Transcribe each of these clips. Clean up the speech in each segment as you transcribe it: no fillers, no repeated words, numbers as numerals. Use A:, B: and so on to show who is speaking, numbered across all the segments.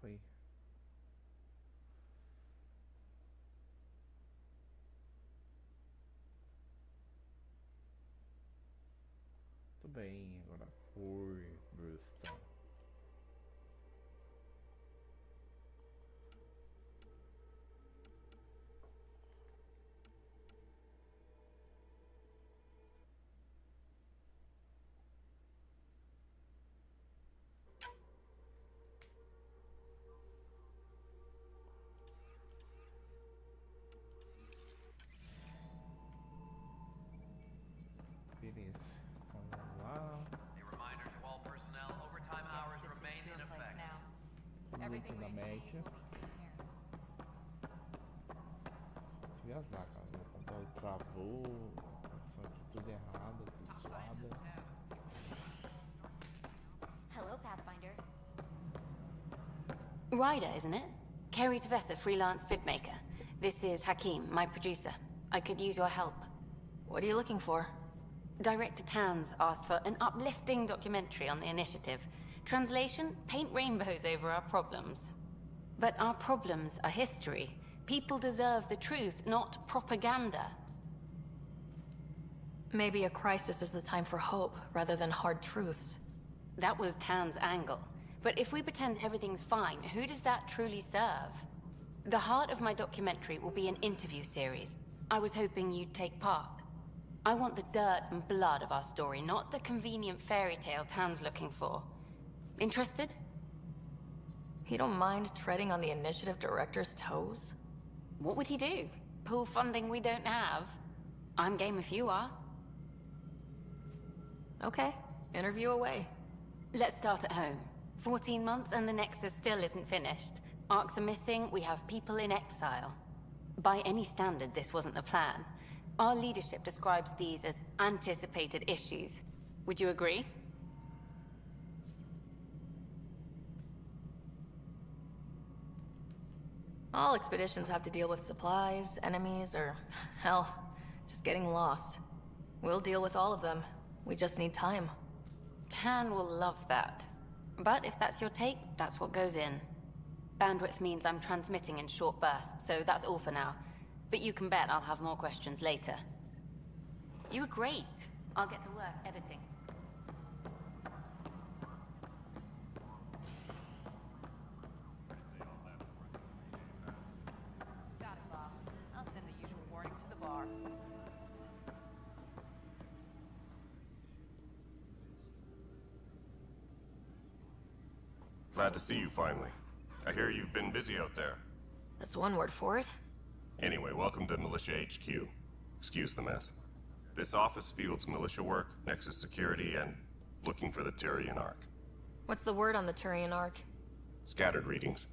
A: foi. Tudo bem, agora foi, Brewston. Beleza, vamos lá.
B: A reminder to all personnel, overtime hours remain in effect.
A: Luta da média. Se azar, cara. Meu computador travou. Conexão aqui tudo errado, tudo suada.
C: Hello, Pathfinder.
D: Ryder, isn't it? Kerry Tevessa, freelance vidmaker. This is Hakim, my producer. I could use your help.
E: What are you looking for?
D: Director Tans asked for an uplifting documentary on the initiative. Translation, paint rainbows over our problems. But our problems are history. People deserve the truth, not propaganda.
E: Maybe a crisis is the time for hope, rather than hard truths.
D: That was Tan's angle. But if we pretend everything's fine, who does that truly serve? The heart of my documentary will be an interview series. I was hoping you'd take part. I want the dirt and blood of our story, not the convenient fairy tale Tan's looking for. Interested?
E: You don't mind treading on the initiative director's toes?
D: What would he do? Pull funding we don't have? I'm game if you are.
E: Okay, interview away.
D: Let's start at home. 14 months and the Nexus still isn't finished. Arcs are missing, we have people in exile. By any standard, this wasn't the plan. Our leadership describes these as anticipated issues. Would you agree?
E: All expeditions have to deal with supplies, enemies, or, hell, just getting lost. We'll deal with all of them. We just need time.
D: Tan will love that. But if that's your take, that's what goes in. Bandwidth means I'm transmitting in short bursts, so that's all for now. But you can bet I'll have more questions later. You were great. I'll get to work editing.
F: Got it, boss. I'll send the usual warning to the bar.
G: Glad to see you finally. I hear you've been busy out there.
E: That's one word for it.
G: Anyway, welcome to Militia HQ. Excuse the mess. This office fields militia work, Nexus security, and looking for the Tyrian Ark.
E: What's the word on the Turian Ark?
G: Scattered readings.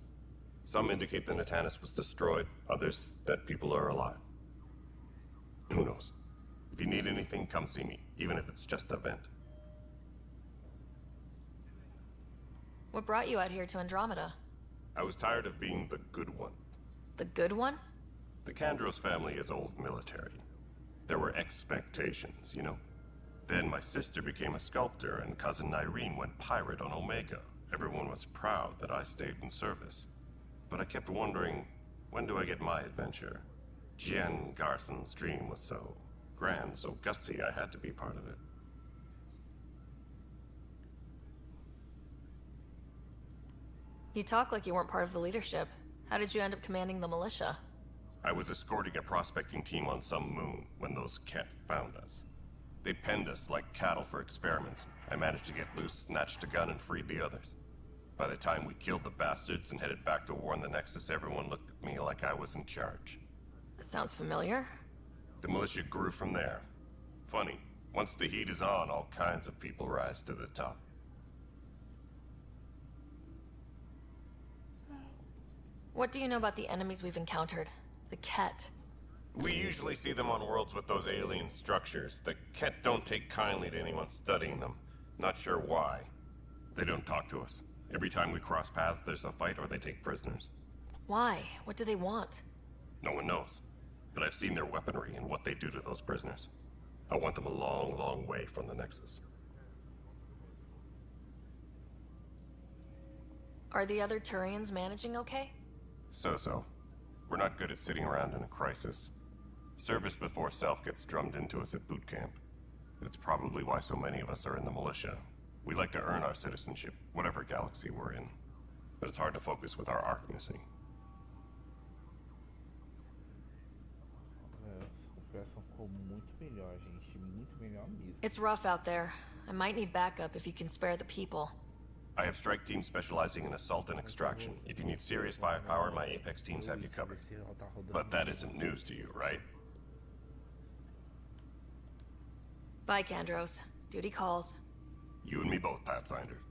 G: Some indicate the Natanus was destroyed, others that people are alive. Who knows? If you need anything, come see me, even if it's just a vent.
E: What brought you out here to Andromeda?
G: I was tired of being the good one.
E: The good one?
G: The Kandros family is old military. There were expectations, you know? Then my sister became a sculptor and cousin Irene went pirate on Omega. Everyone was proud that I stayed in service. But I kept wondering, when do I get my adventure? Jen Garson's dream was so grand, so gutsy, I had to be part of it.
E: You talk like you weren't part of the leadership. How did you end up commanding the militia?
G: I was escorting a prospecting team on some moon when those Ket found us. They penned us like cattle for experiments. I managed to get loose, snatched a gun, and freed the others. By the time we killed the bastards and headed back to warn the Nexus, everyone looked at me like I was in charge.
E: That sounds familiar.
G: The militia grew from there. Funny, once the heat is on, all kinds of people rise to the top.
E: What do you know about the enemies we've encountered? The Ket.
G: We usually see them on worlds with those alien structures. The Ket don't take kindly to anyone studying them. Not sure why. They don't talk to us. Every time we cross paths, there's a fight or they take prisoners.
E: Why? What do they want?
G: No one knows. But I've seen their weaponry and what they do to those prisoners. I want them a long, long way from the Nexus.
E: Are the other Turians managing okay?
G: So-so. We're not good at sitting around in a crisis. Service before self gets drummed into us at boot camp. That's probably why so many of us are in the militia. We like to earn our citizenship, whatever galaxy we're in. But it's hard to focus with our arc missing.
A: Essa operação ficou muito melhor, gente. Muito melhor mesmo.
E: It's rough out there. I might need backup if you can spare the people.
G: I have strike teams specializing in assault and extraction. If you need serious firepower, my Apex teams have you covered. But that isn't news to you, right?
E: Bye, Kandros. Duty calls.
G: You and me both, Pathfinder.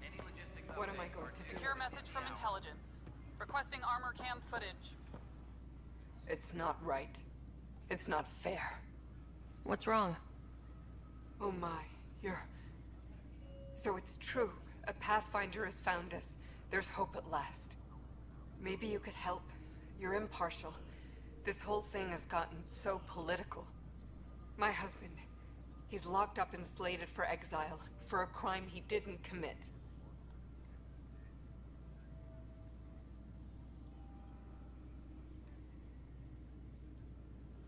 B: Any logistics
H: What am I
B: updates
H: going
B: are
H: to do?
F: Secure message from intelligence. Requesting armor cam footage.
H: It's not right. It's not fair.
E: What's wrong?
H: Oh my, you're... So it's true. A Pathfinder has found us. There's hope at last. Maybe you could help. You're impartial. This whole thing has gotten so political. My husband, he's locked up and slated for exile for a crime he didn't commit.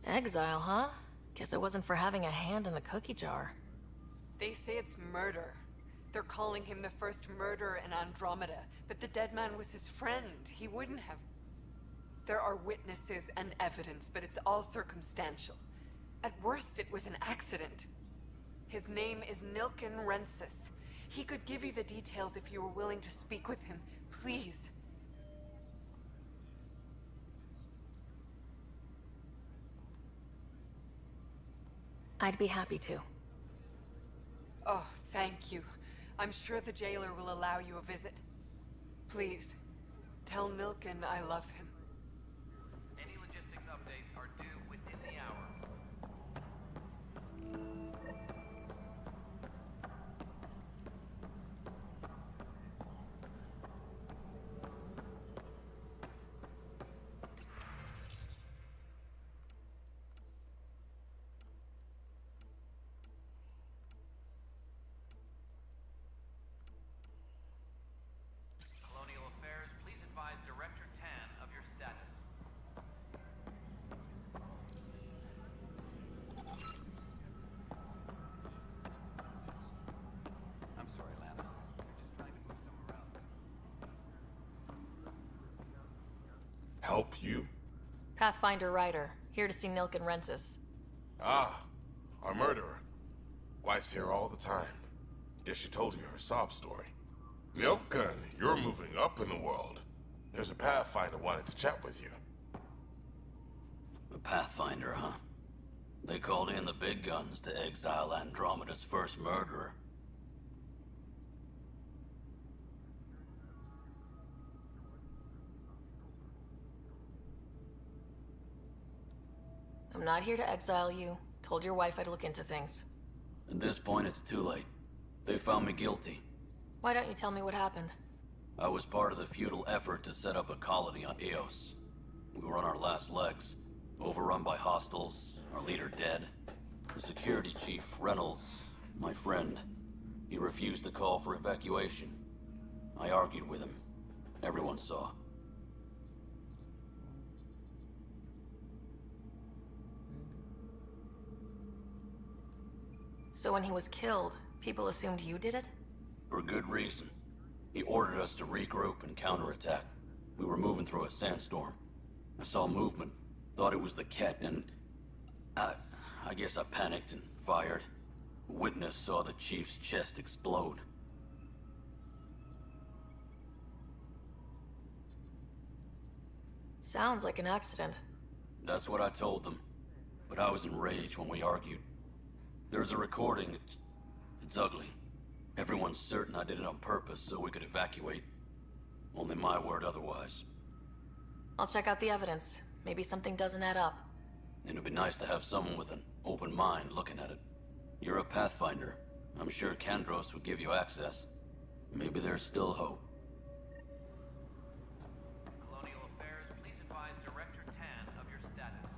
E: Exile, huh? Guess it wasn't for having a hand in the cookie jar.
H: They say it's murder. They're calling him the first murderer in Andromeda, but the dead man was his friend. He wouldn't have... There are witnesses and evidence, but it's all circumstantial. At worst, it was an accident. His name is Nilken Rensis. He could give you the details if you were willing to speak with him. Please.
E: I'd be happy to.
H: Oh, thank you. I'm sure the jailer will allow you a visit. Please, tell Nilken I love him.
B: Any logistics updates are due within the hour. Colonial Affairs, please advise Director Tan of your status.
I: I'm sorry, Lana. We're just trying to move some around.
J: Help you?
E: Pathfinder Ryder, here to see Nilken Rensis.
J: Ah, our murderer. Wife's here all the time. Guess she told you her sob story. Nilken, you're moving up in the world. There's a Pathfinder wanting to chat with you.
K: The Pathfinder, huh? They called in the big guns to exile Andromeda's first murderer.
E: I'm not here to exile you. Told your wife I'd look into things.
K: At this point, it's too late. They found me guilty.
E: Why don't you tell me what happened?
K: I was part of the futile effort to set up a colony on Eos. We were on our last legs, overrun by hostiles, our leader dead. The security chief, Reynolds, my friend, he refused to call for evacuation. I argued with him. Everyone saw.
E: So when he was killed, people assumed you did it?
K: For good reason. He ordered us to regroup and counterattack. We were moving through a sandstorm. I saw movement, thought it was the Ket, and... I guess I panicked and fired. A witness saw the chief's chest explode.
E: Sounds like an accident.
K: That's what I told them. But I was enraged when we argued. There's a recording. It's ugly. Everyone's certain I did it on purpose so we could evacuate. Only my word otherwise.
E: I'll check out the evidence. Maybe something doesn't add up.
K: It'd be nice to have someone with an open mind looking at it. You're a Pathfinder. I'm sure Kandros would give you access. Maybe there's still hope.
B: Colonial Affairs, please advise Director Tan of your status.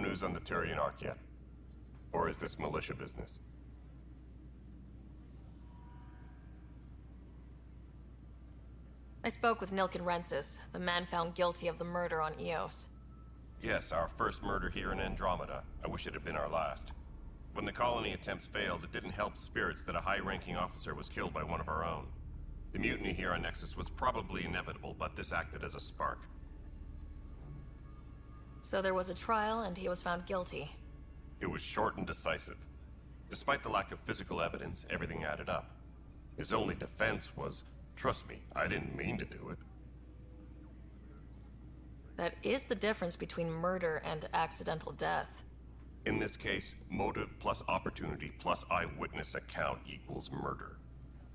G: news on the Turian Ark yet? Or is this militia business?
E: I spoke with Nilken Rensis, the man found guilty of the murder on Eos.
G: Yes, our first murder here in Andromeda. I wish it had been our last. When the colony attempts failed, it didn't help spirits that a high-ranking officer was killed by one of our own. The mutiny here on Nexus was probably inevitable, but this acted as a spark.
E: So there was a trial, and he was found guilty.
G: It was short and decisive. Despite the lack of physical evidence, everything added up. His only defense was, "Trust me, I didn't mean to do it."
E: That is the difference between murder and accidental death.
G: In this case, motive plus opportunity plus eyewitness account equals murder.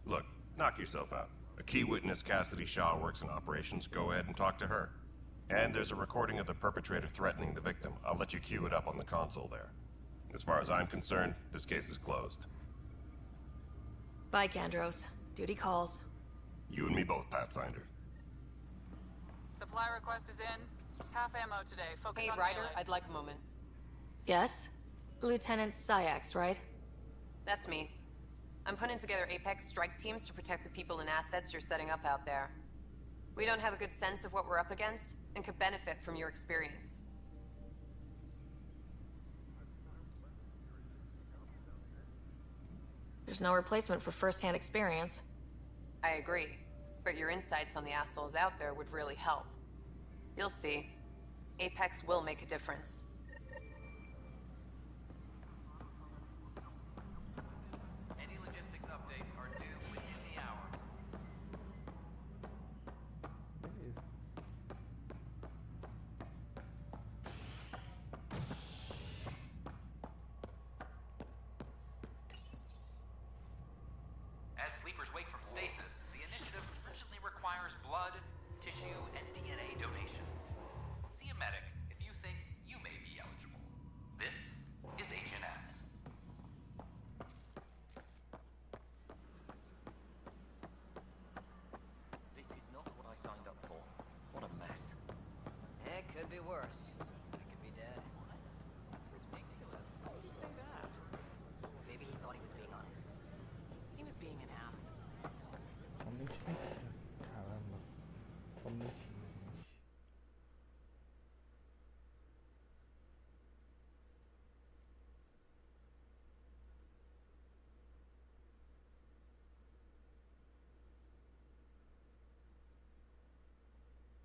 G: Look, knock yourself out. A key witness, Cassidy Shaw, works in operations. Go ahead and talk to her. And there's a recording of the perpetrator threatening the victim. I'll let you cue it up on the console there. As far as I'm concerned, this case is closed.
E: Bye, Kandros. Duty calls.
G: You and me both, Pathfinder.
F: Supply request is in. Half ammo today. Focus
H: Hey,
F: on
H: Ryder,
F: melee.
H: I'd like a moment.
E: Yes? Lieutenant Syax, right?
L: That's me. I'm putting together Apex strike teams to protect the people and assets you're setting up out there. We don't have a good sense of what we're up against, and could benefit from your experience.
E: There's no replacement for first-hand experience.
L: I agree, but your insights on the assholes out there would really help. You'll see. Apex will make a difference.
B: Any logistics updates are due within the hour.
A: Beleza.
B: As sleepers wake from stasis, the initiative urgently requires blood, tissue, and DNA donations. See a medic if you think you may be eligible. This is HNS.
I: This is not what I signed up for. What a mess.
M: It could be worse. I could be dead.
F: Ridiculous. Why would you say that?
M: Maybe he thought he was being honest.
F: He was being an ass.
A: Somente. Caramba. Só um minutinho, gente.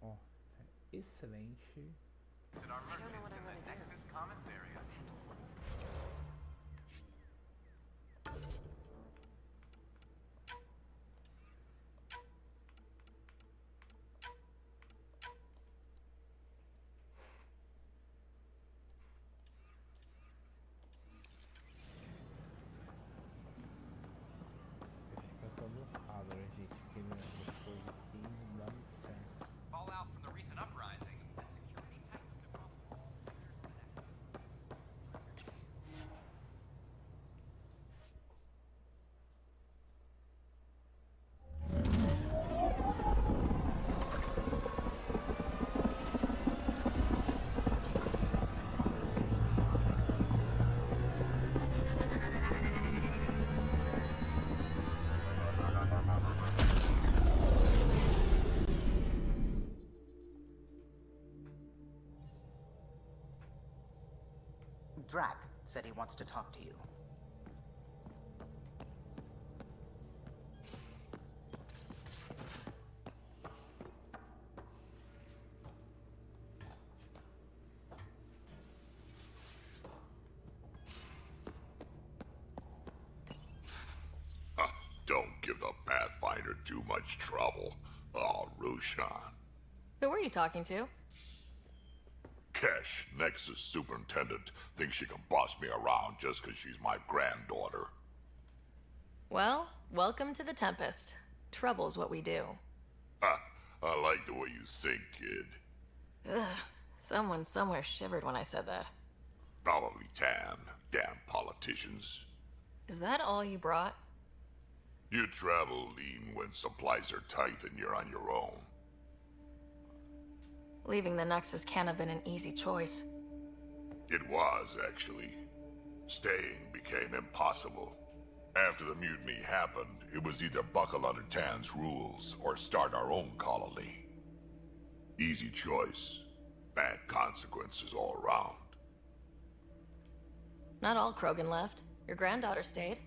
A: Ó, tá excelente.
B: And our merchants in the Nexus Commons area.
A: Fica só blocado, né, gente? Aqui depois aqui não dá muito certo.
B: Fallout from the recent uprising, as security tightens across all sectors of the Nexus.
M: Drac said he wants to talk to you.
J: Don't give the Pathfinder too much trouble. Oh, Roshan.
E: Who were you talking to?
J: Kesh, Nexus Superintendent, thinks she can boss me around just 'cause she's my granddaughter.
E: Well, welcome to the Tempest. Trouble's what we do.
J: Ha! I like the way you think, kid.
E: Ugh. Someone somewhere shivered when I said that.
J: Probably Tan. Damn politicians.
E: Is that all you brought?
J: You travel lean when supplies are tight and you're on your own.
E: Leaving the Nexus can't have been an easy choice.
J: It was, actually. Staying became impossible. After the mutiny happened, it was either buckle under Tan's rules or start our own colony. Easy choice. Bad consequences all around.
E: Not all Krogan left. Your granddaughter stayed.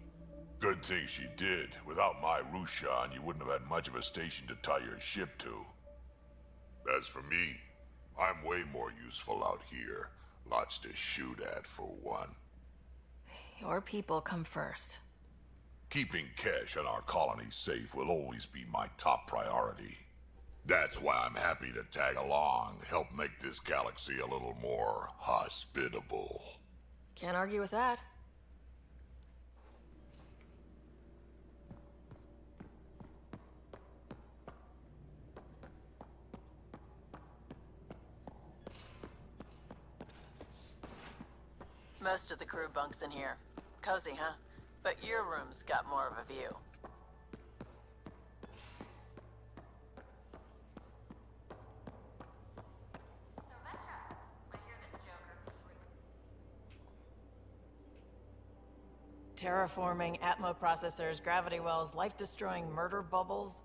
J: Good thing she did. Without my Rushan, you wouldn't have had much of a station to tie your ship to. As for me, I'm way more useful out here. Lots to shoot at, for one.
E: Your people come first.
J: Keeping cash on our colony safe will always be my top priority. That's why I'm happy to tag along, help make this galaxy a little more hospitable.
E: Can't argue with that.
F: Most of the crew bunks in here. Cozy, huh? But your room's got more of a view. Terraforming, Atmo processors, gravity wells, life-destroying murder bubbles.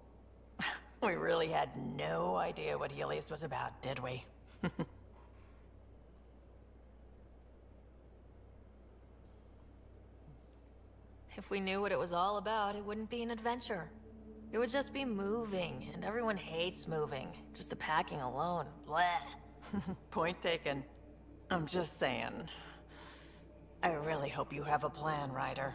F: We really had no idea what Helios was about, did we?
E: If we knew what it was all about, it wouldn't be an adventure. It would just be moving, and everyone hates moving. Just the packing alone, bleh.
F: Point taken. I'm just saying. I really hope you have a plan, Ryder.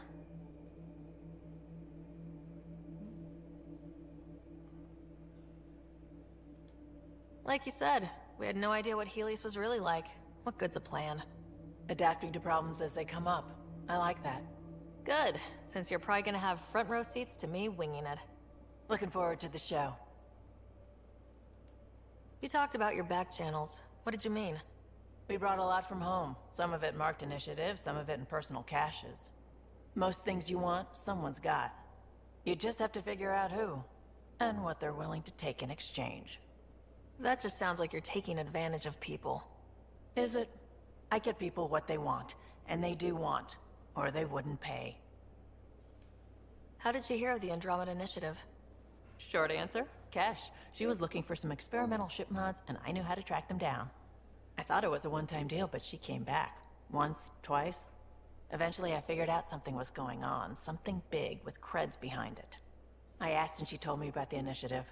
E: Like you said, we had no idea what Helios was really like. What good's a plan?
F: Adapting to problems as they come up. I like that.
E: Good, since you're probably gonna have front row seats to me winging it.
F: Looking forward to the show.
E: You talked about your back channels. What did you mean?
F: We brought a lot from home. Some of it marked initiative, some of it in personal caches. Most things you want, someone's got. You just have to figure out who, and what they're willing to take in exchange.
E: That just sounds like you're taking advantage of people.
F: Is it? I get people what they want, and they do want, or they wouldn't pay.
E: How did you hear of the Andromeda Initiative?
F: Short answer, Cash. She was looking for some experimental ship mods, and I knew how to track them down. I thought it was a one-time deal, but she came back. Once, twice. Eventually I figured out something was going on, something big with creds behind it. I asked and she told me about the initiative.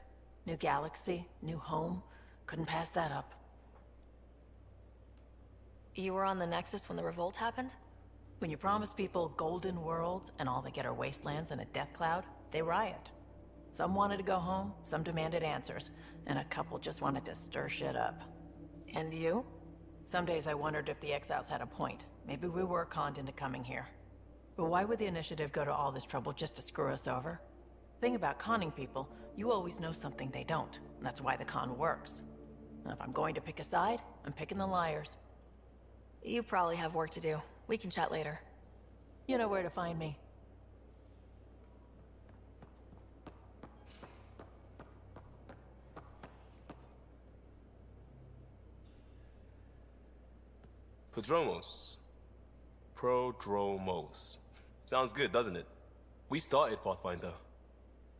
F: New galaxy, new home. Couldn't pass that up.
E: You were on the Nexus when the revolt happened?
F: When you promise people golden worlds and all they get are wastelands and a death cloud, they riot. Some wanted to go home, some demanded answers, and a couple just wanted to stir shit up.
E: And you?
F: Some days I wondered if the exiles had a point. Maybe we were conned into coming here. But why would the initiative go to all this trouble just to screw us over? Thing about conning people, you always know something they don't, and that's why the con works. And if I'm going to pick a side, I'm picking the liars.
E: You probably have work to do. We can chat later.
F: You know where to find me.
N: Prodromos. Sounds good, doesn't it? We started Pathfinder.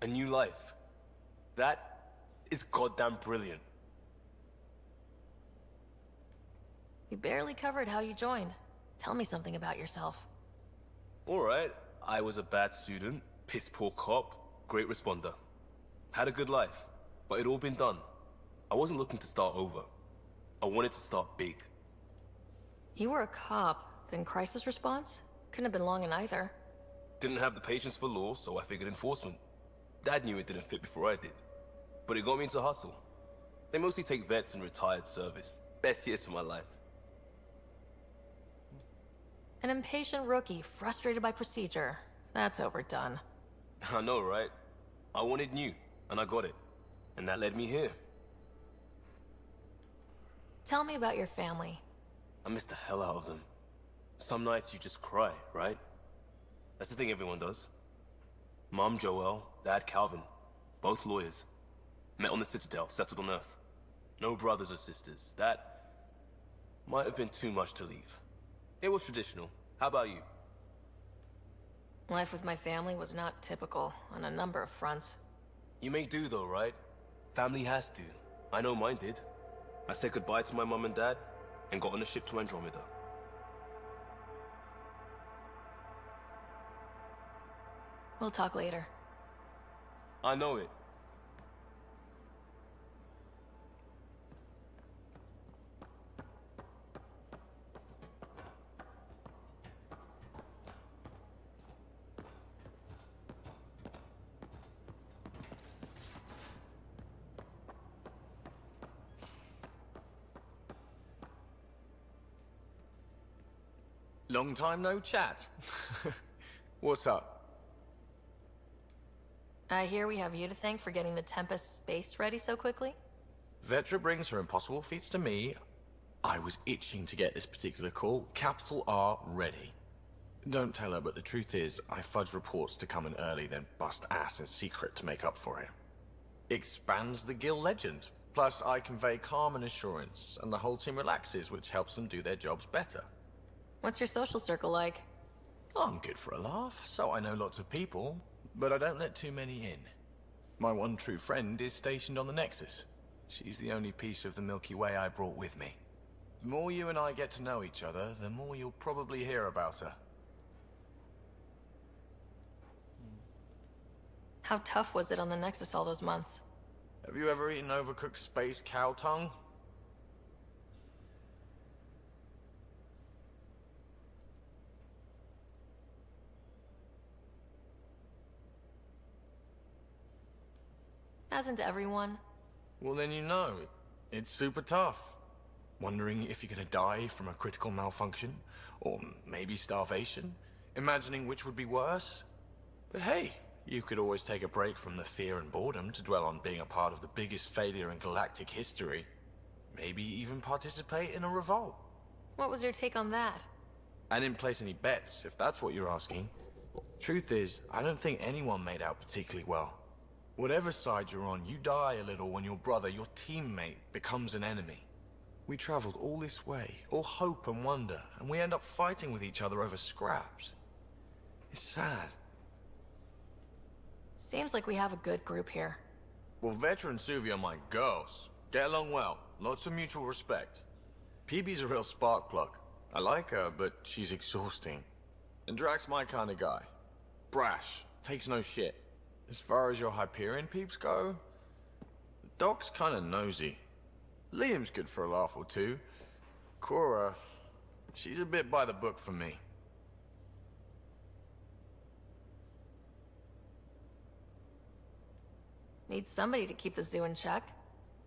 N: A new life. That is goddamn brilliant.
E: You barely covered how you joined. Tell me something about yourself.
N: Alright, I was a bad student, piss poor cop, great responder. Had a good life, but it'd all been done. I wasn't looking to start over. I wanted to start big.
E: You were a cop, then crisis response? Couldn't have been long in either.
N: Didn't have the patience for law, so I figured enforcement. Dad knew it didn't fit before I did. But it got me into hustle. They mostly take vets and retired service. Best years of my life.
E: An impatient rookie, frustrated by procedure. That's overdone.
N: I know, right? I wanted new, and I got it. And that led me here.
E: Tell me about your family.
N: I miss the hell out of them. Some nights you just cry, right? That's the thing everyone does. Mom Joelle, Dad Calvin. Both lawyers. Met on the Citadel, settled on Earth. No brothers or sisters. That might have been too much to leave. It was traditional. How about you?
E: Life with my family was not typical on a number of fronts.
N: You may do though, right? Family has to. I know mine did. I said goodbye to my mom and dad and got on a ship to Andromeda.
E: We'll talk later.
N: I know it.
I: Long time no chat. What's up?
E: I hear we have you to thank for getting the Tempest space ready so quickly?
I: Vetra brings her impossible feats to me. I was itching to get this particular call. Capital R ready. Don't tell her, but the truth is, I fudge reports to come in early, then bust ass in secret to make up for it. Expands the guild legend. Plus, I convey calm and assurance, and the whole team relaxes, which helps them do their jobs better.
E: What's your social circle like?
I: I'm good for a laugh, so I know lots of people, but I don't let too many in. My one true friend is stationed on the Nexus. She's the only piece of the Milky Way I brought with me. The more you and I get to know each other, the more you'll probably hear about her.
E: How tough was it on the Nexus all those months?
I: Have you ever eaten overcooked space cow tongue?
E: Hasn't everyone?
I: Well, then you know. It's super tough. Wondering if you're gonna die from a critical malfunction, or maybe starvation, imagining which would be worse. But hey, you could always take a break from the fear and boredom to dwell on being a part of the biggest failure in galactic history. Maybe even participate in a revolt.
E: What was your take on that?
I: I didn't place any bets, if that's what you're asking. Truth is, I don't think anyone made out particularly well. Whatever side you're on, you die a little when your brother, your teammate, becomes an enemy. We traveled all this way, all hope and wonder, and we end up fighting with each other over scraps. It's sad.
E: Seems like we have a good group here.
I: Well, Vetra and Suvi are my girls. Get along well, lots of mutual respect. PB's a real spark plug. I like her, but she's exhausting. And Drax's my kind of guy. Brash, takes no shit. As far as your Hyperion peeps go, Doc's kinda nosy. Liam's good for a laugh or two. Cora, she's a bit by the book for me.
E: Need somebody to keep the zoo in check.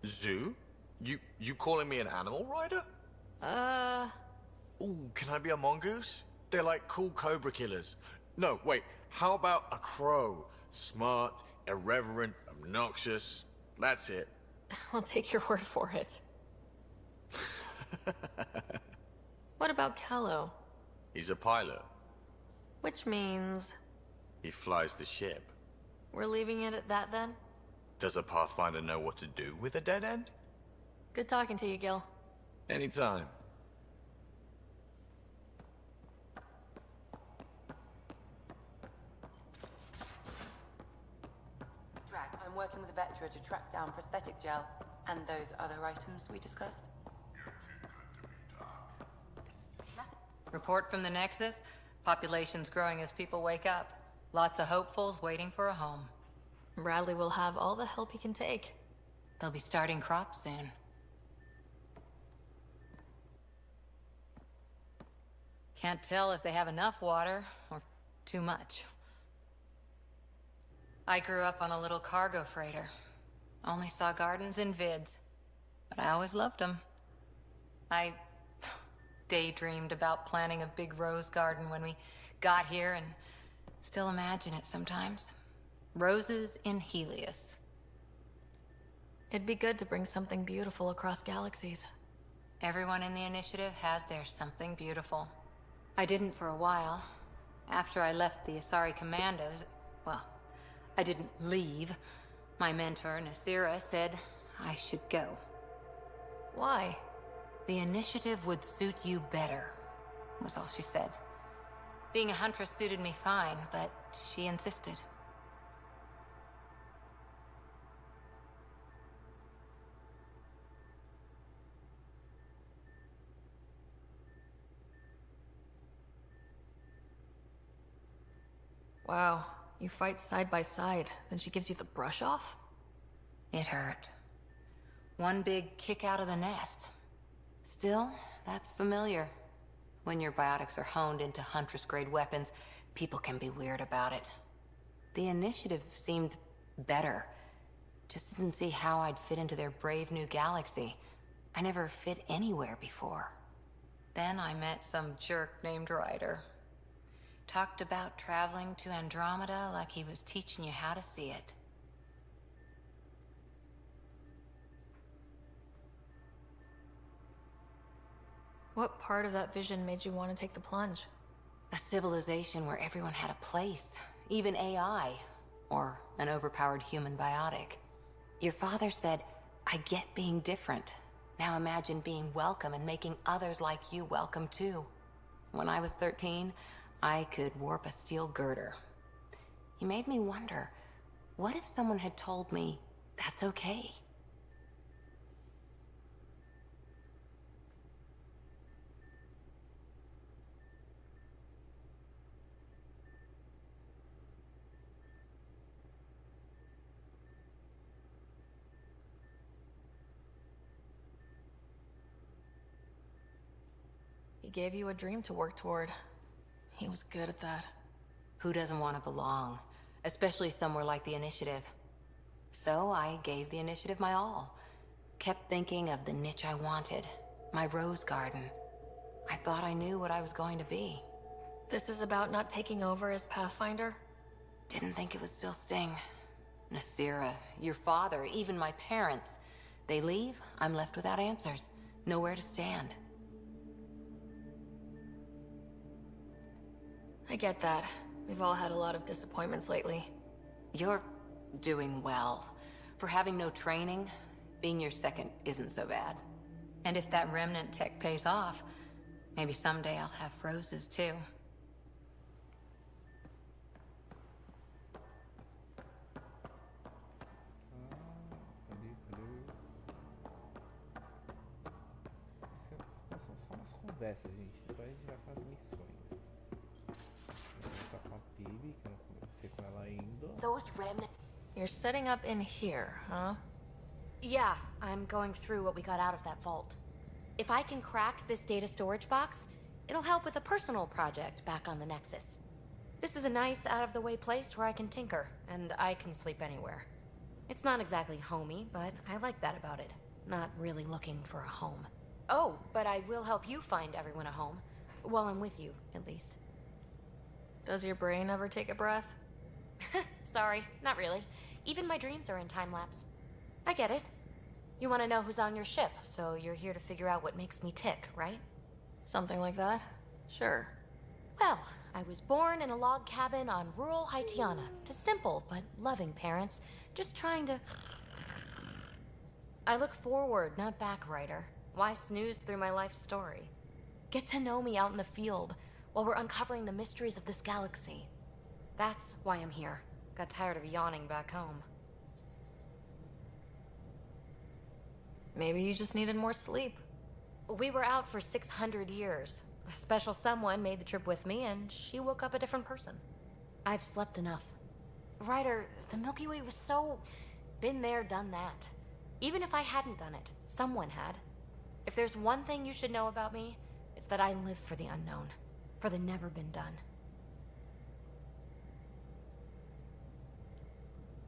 I: Zoo? You calling me an animal rider? Ooh, can I be a mongoose? They're like cool cobra killers. No, wait, how about a crow? Smart, irreverent, obnoxious. That's it.
E: I'll take your word for it. What about Kello?
I: He's a pilot.
E: Which means...
I: He flies the ship.
E: We're leaving it at that then?
I: Does a Pathfinder know what to do with a dead end?
E: Good talking to you, Gil.
I: Anytime.
O: I'm working with Vetra to track down prosthetic gel and those other items we discussed.
H: Report from the Nexus. Population's growing as people wake up. Lots of hopefuls waiting for a home.
E: Bradley will have all the help he can take.
H: They'll be starting crops soon. Can't tell if they have enough water or too much. I grew up on a little cargo freighter. Only saw gardens in vids, but I always loved them. I daydreamed about planting a big rose garden when we got here and still imagine it sometimes. Roses in Helios.
E: It'd be good to bring something beautiful across galaxies.
H: Everyone in the initiative has their something beautiful. I didn't for a while. After I left the Asari Commandos, well, I didn't leave. My mentor, Nasira, said I should go.
E: Why?
H: The initiative would suit you better.
D: was all she said. Being a huntress suited me fine, but she insisted.
E: Wow, you fight side by side, then she gives you the brush off?
D: It hurt. One big kick out of the nest. Still, that's familiar. When your biotics are honed into Huntress-grade weapons, people can be weird about it. The initiative seemed better. Just didn't see how I'd fit into their brave new galaxy. I never fit anywhere before. Then I met some jerk named Ryder. Talked about traveling to Andromeda like he was teaching you how to see it.
E: What part of that vision made you want to take the plunge?
D: A civilization where everyone had a place, even AI, or an overpowered human biotic. Your father said, I get being different. Now imagine being welcome and making others like you welcome too. When I was 13, I could warp a steel girder. He made me wonder, what if someone had told me that's okay?
E: He gave you a dream to work toward. He was good at that.
D: Who doesn't want to belong? Especially somewhere like the Initiative. So I gave the Initiative my all. Kept thinking of the niche I wanted. My rose garden. I thought I knew what I was going to be.
E: This is about not taking over as Pathfinder?
D: Didn't think it would still sting. Nasira, your father, even my parents. They leave, I'm left without answers. Nowhere to stand.
E: I get that. We've all had a lot of disappointments lately.
D: You're doing well. For having no training, being your second isn't so bad. And if that remnant tech pays off, maybe someday I'll have roses too.
A: São só umas conversas, gente. Depois a gente vai para as missões. Vou começar com a Phoebe, que eu não conversei com ela ainda.
E: Those remnants. You're setting up in here, huh?
C: Yeah, I'm going through what we got out of that vault. If I can crack this data storage box, it'll help with a personal project back on the Nexus. This is a nice, out-of-the-way place where I can tinker, and I can sleep anywhere. It's not exactly homey, but I like that about it. Not really looking for a home. Oh, but I will help you find everyone a home. While I'm with you, at least.
E: Does your brain ever take a breath?
C: Sorry, not really. Even my dreams are in time-lapse. I get it. You want to know who's on your ship, so you're here to figure out what makes me tick, right?
E: Something like that? Sure.
C: Well, I was born in a log cabin on rural Haitiana to simple but loving parents, just trying to... I look forward, not back, Ryder. Why snooze through my life story? Get to know me out in the field while we're uncovering the mysteries of this galaxy. That's why I'm here. Got tired of yawning back home.
E: Maybe you just needed more sleep.
C: We were out for 600 years. A special someone made the trip with me, and she woke up a different person. I've slept enough. Ryder, the Milky Way was so... been there, done that. Even if I hadn't done it, someone had. If there's one thing you should know about me, it's that I live for the unknown. For the never been done.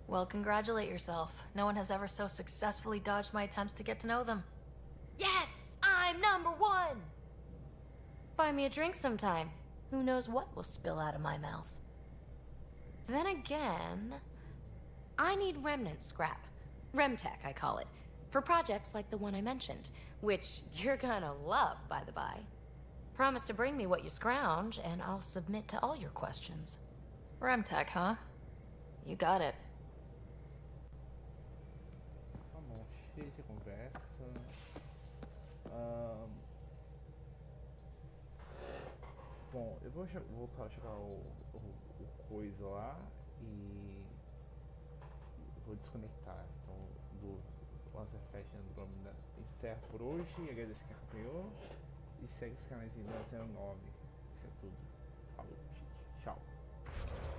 E: Well, congratulate yourself. No one has ever so successfully dodged my attempts to get to know them.
C: Yes! I'm #1! Buy me a drink sometime. Who knows what will spill out of my mouth. Then again... I need remnant scrap. Remtech, I call it. For projects like the one I mentioned. Which you're gonna love, by the by. Promise to bring me what you scrounge, and I'll submit to all your questions.
E: Remtech, huh? You got it.
A: Tá bom, cheio de conversa. Bom, eu vou voltar a jogar o coisa lá e vou desconectar. Então, do Mass Effect Andromeda encerra por hoje. Agradeço quem acompanhou e segue os canais de 009. Isso é tudo. Falou, gente. Tchau.